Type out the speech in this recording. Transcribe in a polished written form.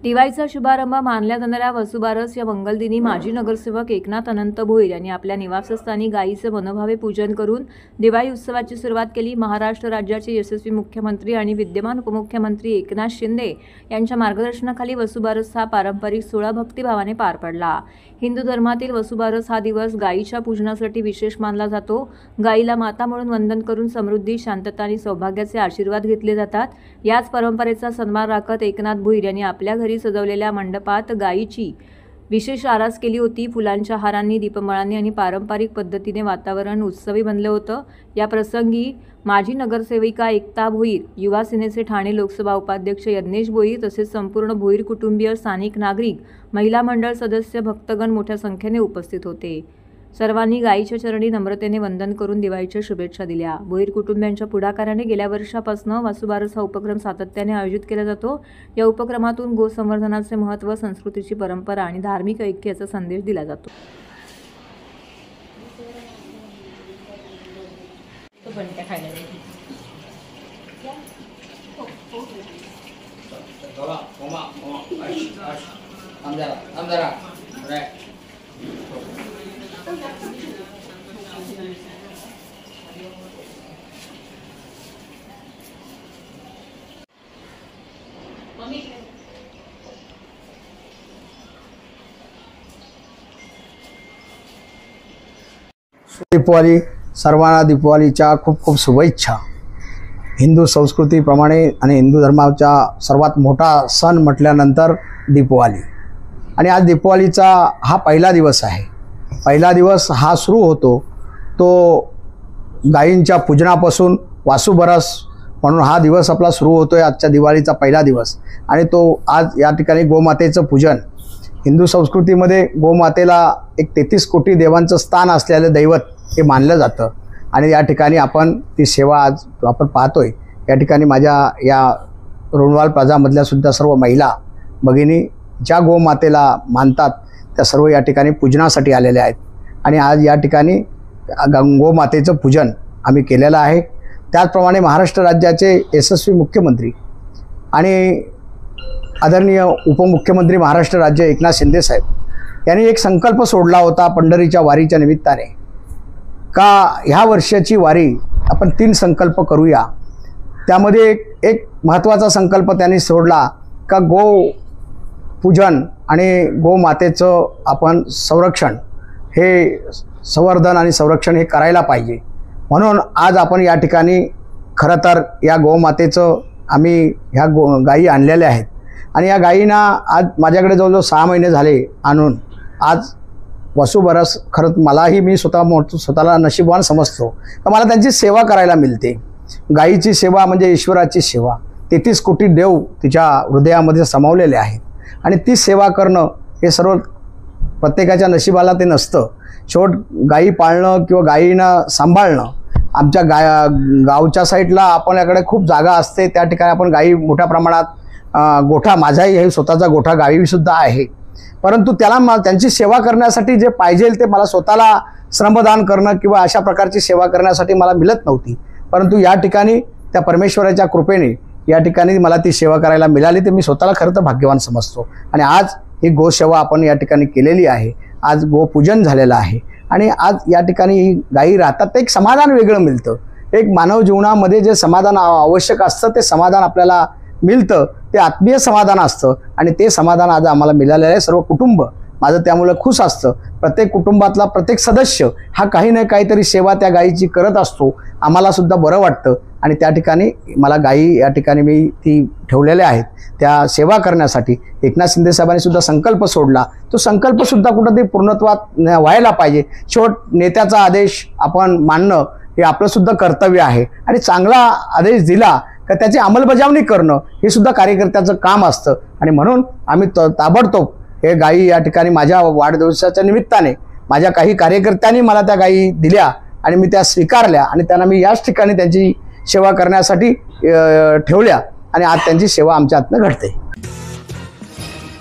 दिवाळीचा शुभारंभ मानल्या जाणाऱ्या वसुबारस या मंगलदिनी माजी नगरसेवक एकनाथ अनंत भोईर यांनी आपल्या निवासस्थानी गायीचे मनोभावे पूजन करून दिवाळी उत्सवाची सुरुवात केली। महाराष्ट्र राज्याचे यशस्वी मुख्यमंत्री आणि विद्यमान उपमुख्यमंत्री एकनाथ शिंदे यांच्या मार्गदर्शनाखाली वसुबारस हा पारंपरिक सोहळा भक्तिभावाने पार पडला। हिंदू धर्मातील वसुबारस हा दिवस गायीच्या पूजनासाठी विशेष मानला जातो। गायीला माता म्हणून वंदन करून समृद्धी, शांतता आणि सौभाग्याचे आशीर्वाद घेतले जातात। याच परंपरेचा सन्मान राखत एकनाथ भोईर यांनी आपल्या घरी सजवलेल्या मंडपात गायीची विशेष आरास केली होती। फुलांच्या हारांनी, दीपमाळांनी आणि पारंपरिक पद्धतीने वातावरण उत्सवी बनले होतं। या प्रसंगी माजी नगरसेविका एकता भोईर, युवा सेनेचे ठाणे लोकसभा उपाध्यक्ष यज्ञेश भोईर तसेच संपूर्ण भोईर कुटुंबीय, स्थानिक नागरिक, महिला मंडळ सदस्य, भक्तगण मोठ्या संख्येने उपस्थित होते। सर्वांनी गायीच्या चरणी नम्रतेने वंदन करून दिवाळीच्या शुभेच्छा दिल्या। भोईर कुटुंबियांच्या पुढाकाराने गेल्या वर्षापासून वसुबारस हा उपक्रम सातत्याने आयोजित केला जातो। या उपक्रमातून गोसंवर्धनाचे महत्त्व, संस्कृतीची परंपरा आणि धार्मिक ऐक्याचा संदेश दिला जातो। दीपावली, सर्वांना दीपावलीच्या खूप खूप शुभेच्छा। हिंदू संस्कृतीप्रमाणे आणि हिंदू धर्माचा सर्वात मोठा सण म्हटल्यानंतर दीपावली, आणि आज दीपावलीचा हा पहिला दिवस आहे। पहिला दिवस हा सुरू होतो तो गायींच्या पूजनापासून। वासुबरस म्हणून हा दिवस आपला सुरू होतो आहे, आजच्या दिवाळीचा पहिला दिवस। आणि तो आज या ठिकाणी गोमातेचं पूजन, हिंदू संस्कृतीमध्ये गोमातेला एक 33 कोटी देवांचं स्थान असलेलं दैवत हे मानलं जातं। आणि या ठिकाणी आपण ती सेवा आज आपण पाहतोय। या ठिकाणी माझ्या या रोणवाल प्लाझामधल्या सुद्धा सर्व महिला भगिनी ज्या गोमातेला मानतात त्या सर्व या ठिकाणी पूजनासाठी आलेल्या आहेत। आणि आज या ठिकाणी गोमातेचं पूजन आम्ही केलेलं आहे। त्याचप्रमाणे महाराष्ट्र राज्याचे यशस्वी मुख्यमंत्री आणि आदरणीय उपमुख्यमंत्री महाराष्ट्र राज्य एकनाथ शिंदे साहेब यांनी एक संकल्प सोडला होता पंढरीच्या वारीच्या निमित्ताने, का ह्या वर्षाची वारी आपण 3 संकल्प करूया। त्यामध्ये एक महत्त्वाचा संकल्प त्यांनी सोडला का गो पूजन आणि गोमातेचं आपण संरक्षण, हे संवर्धन आणि संरक्षण हे करायला पाहिजे। म्हणून आज आपण या ठिकाणी खरं तर या गोमातेचं आम्ही ह्या गायी आणलेल्या आहेत। आणि या गायींना आज माझ्याकडे जवळजवळ 6 महिने झाले आणून। आज वसुबरस खरंच मलाही मी स्वतःला नशीबवान समजतो तर मला त्यांची सेवा करायला मिळते। गायीची सेवा म्हणजे ईश्वराची सेवा। 33 कोटी देव तिच्या हृदयामध्ये सामावलेले आहेत आणि ती सेवा करणं हे सर्व प्रत्येकाच्या नशिबाला ते नसतं। शेवट गायी पाळणं किंवा गायींना सांभाळणं, आमच्या गावच्या साईडला आपल्याकडे खूप जागा असते, त्या ठिकाणी आपण गायी मोठ्या प्रमाणात गोठा, माझाही हे स्वतःचा गोठा गायीसुद्धा आहे। परंतु त्याला त्यांची सेवा करण्यासाठी जे पाहिजे ते मला स्वतःला श्रमदान करणं किंवा अशा प्रकारची सेवा करण्यासाठी मला मिळत नव्हती। परंतु या ठिकाणी त्या परमेश्वराच्या कृपेने या ठिकाणी मला ती सेवा करायला मिळाली, ते मी स्वतःला खरं तर भाग्यवान समजतो। आणि आज ही गोसेवा आपण या ठिकाणी केलेली आहे। आज गोपूजन झालेलं आहे आणि आज या ठिकाणी ही गायी राहतात, तर एक समाधान वेगळं मिळतं। एक मानव जीवनामध्ये जे समाधान आवश्यक असतं ते समाधान आपल्याला मिळतं, ते आत्मीय समाधान असतं आणि ते समाधान आज आम्हाला मिळालेलं आहे। सर्व कुटुंब माझं त्यामुळे खुश असतं। प्रत्येक कुटुंबातला प्रत्येक सदस्य हा काही ना काहीतरी सेवा त्या गायीची करत असतो, आम्हाला सुद्धा बरं वाटतं। आणि त्या ठिकाणी मला गायी या ठिकाणी मी ती ठेवलेल्या आहेत त्या सेवा करण्यासाठी। एकनाथ शिंदे साहेबांनी सुद्धा संकल्प सोडला, तो संकल्पसुद्धा कुठंतरी पूर्णत्वात व्हायला पाहिजे। शेवट नेत्याचा आदेश आपण मानणं हे आपलंसुद्धा कर्तव्य आहे आणि चांगला आदेश दिला का त्याची अंमलबजावणी करणं हे सुद्धा कार्यकर्त्याचं काम असतं। आणि म्हणून आम्ही ताबडतोब हे गायी या ठिकाणी माझ्या वाढदिवसाच्या निमित्ताने माझ्या काही कार्यकर्त्यांनी मला त्या गायी दिल्या आणि मी त्या स्वीकारल्या आणि त्यांना मी याच ठिकाणी त्यांची सेवा करण्यासाठी ठेवल्या आणि आज त्यांची सेवा आमच्या हातनं घडते।